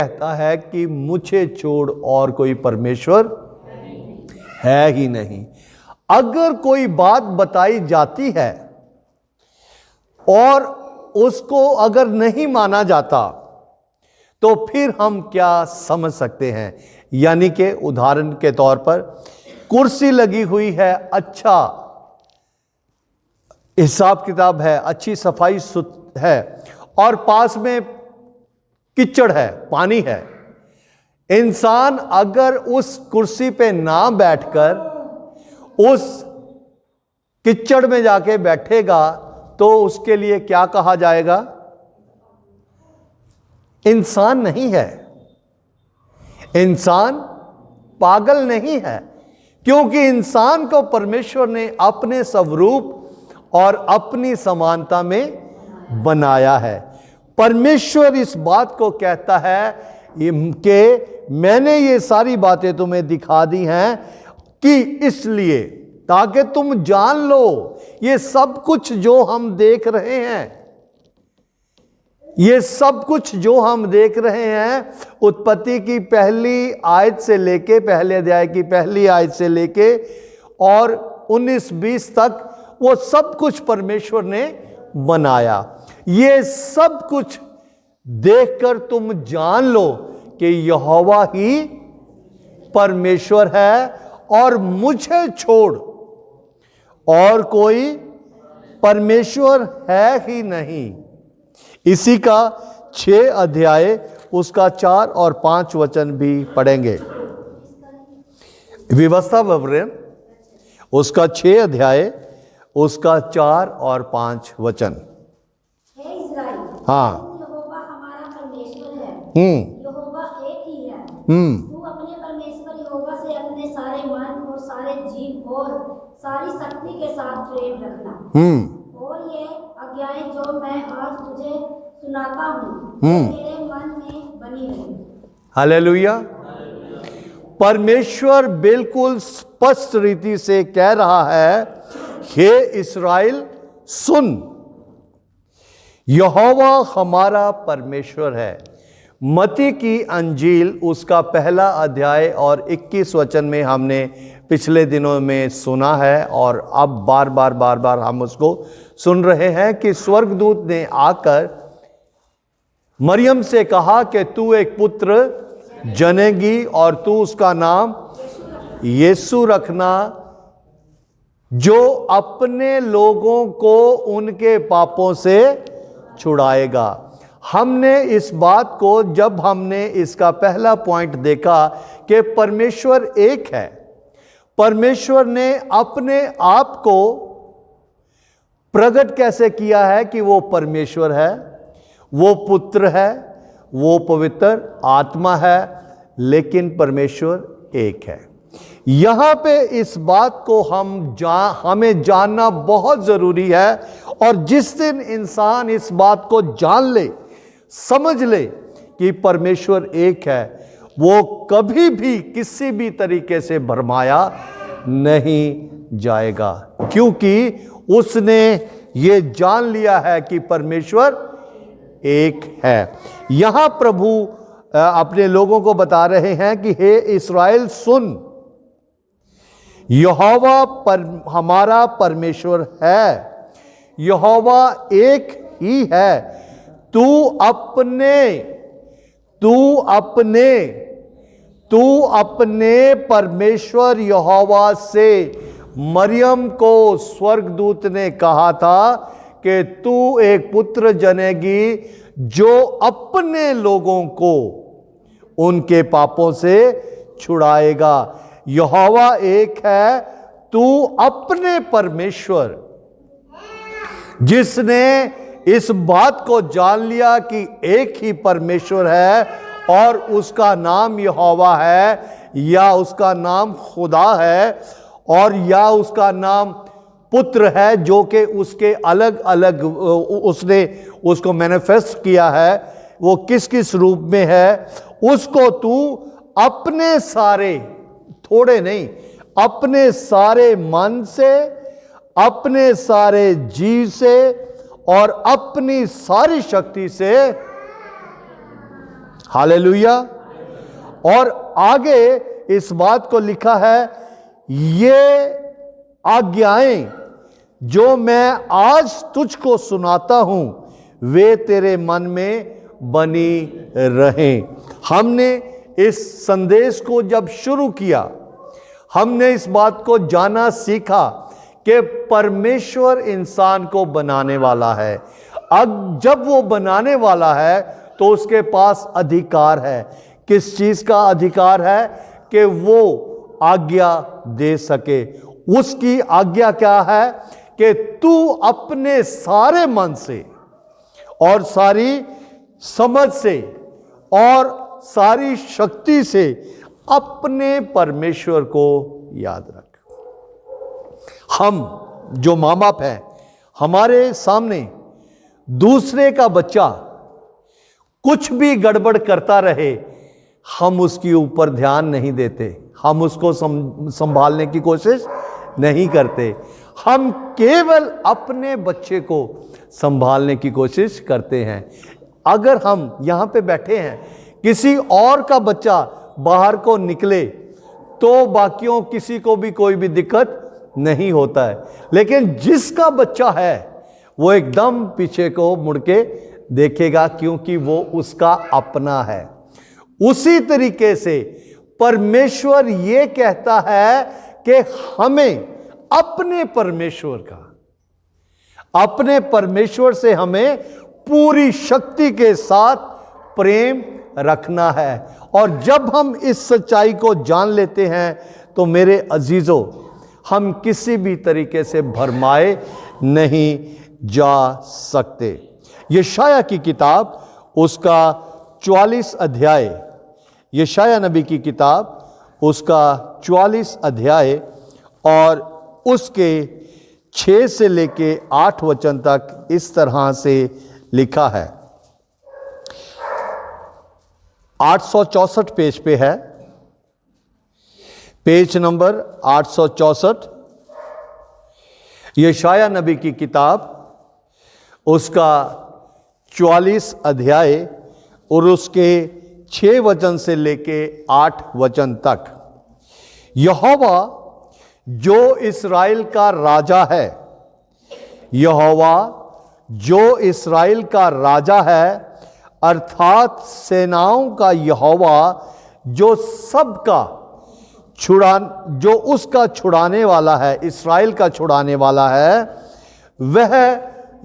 कहता है कि मुझे छोड़ और कोई परमेश्वर है ही नहीं। अगर कोई बात बताई जाती है और उसको अगर नहीं माना जाता तो फिर हम क्या समझ सकते हैं? यानी कि उदाहरण के तौर पर कुर्सी लगी हुई है, अच्छा हिसाब किताब है, अच्छी सफाई है, और पास में कीचड़ है, पानी है। इंसान अगर उस कुर्सी पे ना बैठकर उस कीचड़ में जाके बैठेगा तो उसके लिए क्या कहा जाएगा? इंसान नहीं है, इंसान पागल नहीं है, क्योंकि इंसान को परमेश्वर ने अपने स्वरूप और अपनी समानता में बनाया है। परमेश्वर इस बात को कहता है कि मैंने ये सारी बातें तुम्हें दिखा दी हैं कि इसलिए ताकि तुम जान लो ये सब कुछ जो हम देख रहे हैं, ये सब कुछ जो हम देख रहे हैं, उत्पत्ति की पहली आयत से लेके, पहले अध्याय की पहली आयत से लेके और 19-20 तक, वो सब कुछ परमेश्वर ने बनाया। ये सब कुछ देखकर तुम जान लो कि यहोवा ही परमेश्वर है और मुझे छोड़ और कोई परमेश्वर है ही नहीं। इसी का 6 अध्याय उसका 4 और 5 वचन भी पढ़ेंगे। व्यवस्था विवरण उसका 6 अध्याय उसका 4 और 5 वचन। हे इस्राएल, हाँ, यहोवा हमारा परमेश्वर है, यहोवा एक ही है। तू अपने परमेश्वर यहोवा से अपने सारे मन और सारे जीव और सारी शक्ति के साथ प्रेम रखना। और ये आज्ञाएं जो मैं आज तुझे सुनाता हूँ मेरे मन में बनी रही। हालेलुया। परमेश्वर बिल्कुल स्पष्ट रीति से कह रहा है, हे इस्राएल सुन, यहोवा हमारा परमेश्वर है। मत्ती की अंजील उसका पहला अध्याय और 21 वचन में हमने पिछले दिनों में सुना है और अब बार बार हम उसको सुन रहे हैं कि स्वर्गदूत ने आकर मरियम से कहा कि तू एक पुत्र जनेगी और तू उसका नाम यीशु रखना, जो अपने लोगों को उनके पापों से छुड़ाएगा। हमने इस बात को, जब हमने इसका पहला पॉइंट देखा कि परमेश्वर एक है, परमेश्वर ने अपने आप को प्रकट कैसे किया है कि वो परमेश्वर है, वो पुत्र है, वो पवित्र आत्मा है, लेकिन परमेश्वर एक है। यहां पे इस बात को हमें जानना बहुत जरूरी है, और जिस दिन इंसान इस बात को जान ले, समझ ले कि परमेश्वर एक है, वो कभी भी किसी भी तरीके से भरमाया नहीं जाएगा, क्योंकि उसने ये जान लिया है कि परमेश्वर एक है। यहां प्रभु अपने लोगों को बता रहे हैं कि हे इस्राएल सुन, यहोवा हमारा परमेश्वर है, यहोवा एक ही है। तू अपने परमेश्वर यहोवा से, मरियम को स्वर्गदूत ने कहा था कि तू एक पुत्र जनेगी जो अपने लोगों को उनके पापों से छुड़ाएगा। यहोवा एक है, तू अपने परमेश्वर, जिसने इस बात को जान लिया कि एक ही परमेश्वर है और उसका नाम यहोवा है, या उसका नाम खुदा है, और या उसका नाम पुत्र है, जो कि उसके अलग अलग उसने उसको मैनिफेस्ट किया है, वो किस किस रूप में है, उसको तू अपने सारे, थोड़े नहीं, अपने सारे मन से, अपने सारे जी से और अपनी सारी शक्ति से, हालेलुया। और आगे इस बात को लिखा है, ये आज्ञाएं जो मैं आज तुझको सुनाता हूं वे तेरे मन में बनी रहें। हमने इस संदेश को जब शुरू किया, हमने इस बात को जाना सीखा कि परमेश्वर इंसान को बनाने वाला है। अब जब वो बनाने वाला है तो उसके पास अधिकार है। किस चीज का अधिकार है? कि वो आज्ञा दे सके। उसकी आज्ञा क्या है? कि तू अपने सारे मन से और सारी समझ से और सारी शक्ति से अपने परमेश्वर को याद रख। हम जो माँ बाप हैं, हमारे सामने दूसरे का बच्चा कुछ भी गड़बड़ करता रहे, हम उसके ऊपर ध्यान नहीं देते, हम उसको संभालने की कोशिश नहीं करते। हम केवल अपने बच्चे को संभालने की कोशिश करते हैं। अगर हम यहाँ पे बैठे हैं, किसी और का बच्चा बाहर को निकले तो बाकियों किसी को भी कोई भी दिक्कत नहीं होता है, लेकिन जिसका बच्चा है वो एकदम पीछे को मुड़ के देखेगा, क्योंकि वो उसका अपना है। उसी तरीके से परमेश्वर ये कहता है कि हमें अपने परमेश्वर से हमें पूरी शक्ति के साथ प्रेम रखना है। और जब हम इस सच्चाई को जान लेते हैं तो मेरे अजीजों, हम किसी भी तरीके से भरमाए नहीं जा सकते। यशाया की किताब उसका 44 अध्याय, यशाया नबी की किताब उसका 44 अध्याय और उसके 6 से लेके 8 वचन तक इस तरह से लिखा है। 864 पेज पे है, पेज नंबर 864, यशाया नबी की किताब उसका 44 अध्याय और उसके 6 वचन से लेके 8 वचन तक। यहोवा जो इस्राएल का राजा है, यहोवा जो इस्राएल का राजा है, अर्थात सेनाओं का यहोवा, जो सबका जो उसका छुड़ाने वाला है, इस्राएल का छुड़ाने वाला है, वह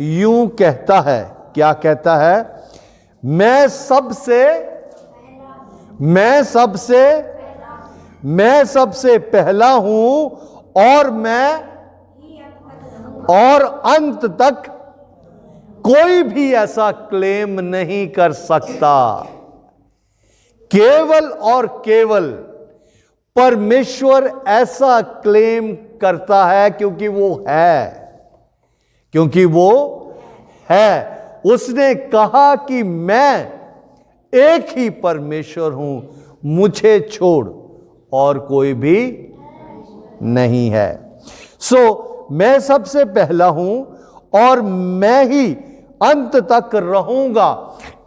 यूं कहता है। क्या कहता है? मैं सबसे पहला हूं और अंत तक कोई भी ऐसा क्लेम नहीं कर सकता। केवल और केवल परमेश्वर ऐसा क्लेम करता है क्योंकि वो है। उसने कहा कि मैं एक ही परमेश्वर हूं, मुझे छोड़ और कोई भी नहीं है। मैं सबसे पहला हूं और मैं ही अंत तक रहूंगा।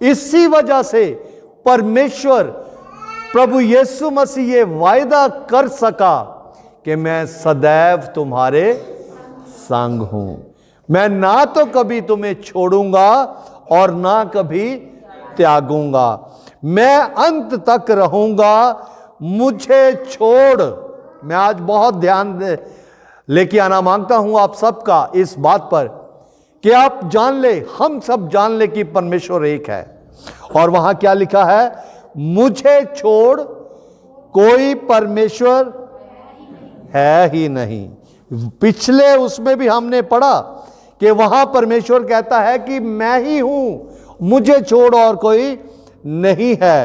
इसी वजह से परमेश्वर प्रभु यीशु मसीह ये वायदा कर सका कि मैं सदैव तुम्हारे संग हूं। मैं ना तो कभी तुम्हें छोड़ूंगा और ना कभी त्यागूंगा। मैं अंत तक रहूंगा, मुझे छोड़। मैं आज बहुत ध्यान लेके आना मांगता हूं आप सबका इस बात पर कि आप जान ले, हम सब जान ले कि परमेश्वर एक है। और वहां क्या लिखा है? मुझे छोड़ कोई परमेश्वर है ही नहीं। पिछले उसमें भी हमने पढ़ा कि वहां परमेश्वर कहता है कि मैं ही हूं, मुझे छोड़ और कोई नहीं है।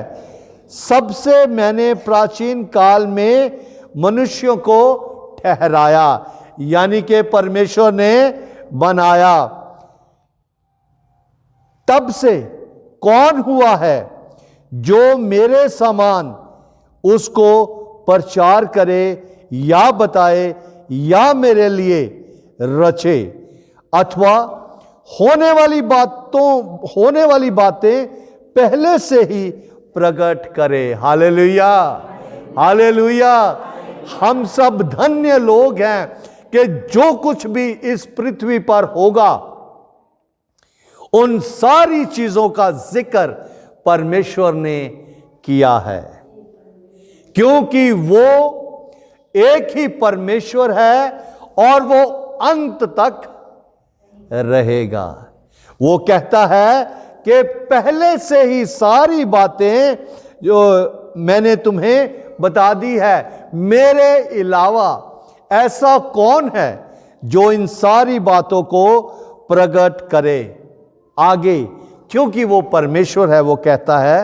सबसे मैंने प्राचीन काल में मनुष्यों को ठहराया, यानी कि परमेश्वर ने बनाया। तब से कौन हुआ है जो मेरे समान उसको प्रचार करे या बताए या मेरे लिए रचे, अथवा होने वाली बातें पहले से ही प्रकट करे। Hallelujah, hallelujah. हम सब धन्य लोग हैं कि जो कुछ भी इस पृथ्वी पर होगा उन सारी चीजों का जिक्र परमेश्वर ने किया है, क्योंकि वो एक ही परमेश्वर है और वो अंत तक रहेगा। वो कहता है कि पहले से ही सारी बातें जो मैंने तुम्हें बता दी है, मेरे अलावा ऐसा कौन है जो इन सारी बातों को प्रकट करे आगे, क्योंकि वो परमेश्वर है। वो कहता है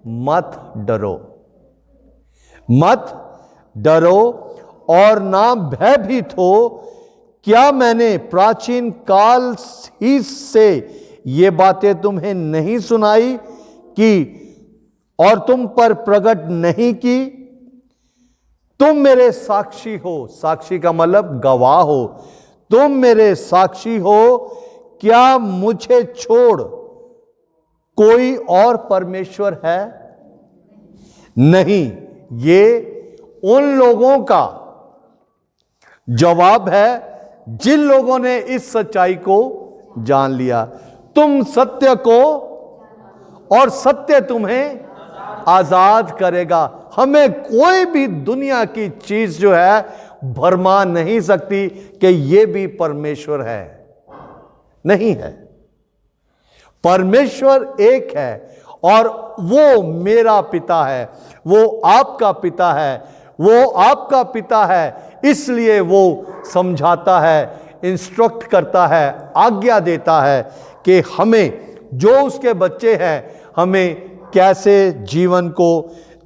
मत डरो, मत डरो और ना भयभीत हो। क्या मैंने प्राचीन काल ही से ये बातें तुम्हें नहीं सुनाई कि और तुम पर प्रकट नहीं की? तुम मेरे साक्षी हो। साक्षी का मतलब गवाह हो। तुम मेरे साक्षी हो। क्या मुझे छोड़ कोई और परमेश्वर है? नहीं। ये उन लोगों का जवाब है जिन लोगों ने इस सच्चाई को जान लिया। तुम सत्य को और सत्य तुम्हें आजाद करेगा। हमें कोई भी दुनिया की चीज जो है भरमा नहीं सकती कि ये भी परमेश्वर है। नहीं है। परमेश्वर एक है और वो मेरा पिता है, वो आपका पिता है, वो आपका पिता है। इसलिए वो समझाता है, इंस्ट्रक्ट करता है, आज्ञा देता है कि हमें जो उसके बच्चे हैं हमें कैसे जीवन को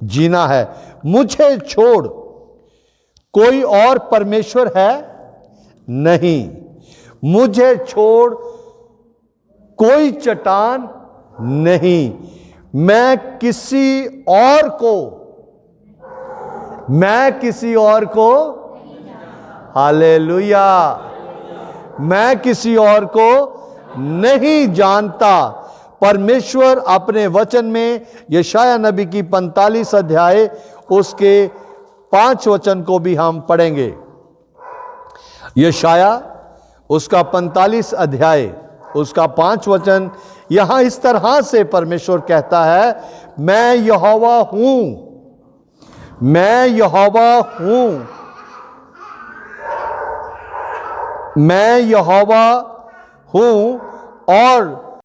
जीना है। मुझे छोड़ कोई और परमेश्वर है नहीं। मुझे छोड़ कोई चट्टान नहीं। मैं किसी और को हालेलुया, मैं किसी और को नहीं जानता। परमेश्वर अपने वचन में यशाया नबी की 45 अध्याय उसके 5 वचन को भी हम पढ़ेंगे। यशाया उसका 45 अध्याय उसका 5 वचन यहां इस तरह से परमेश्वर कहता है, मैं यहोवा हूं, मैं यहोवा हूं, मैं यहोवा हूं और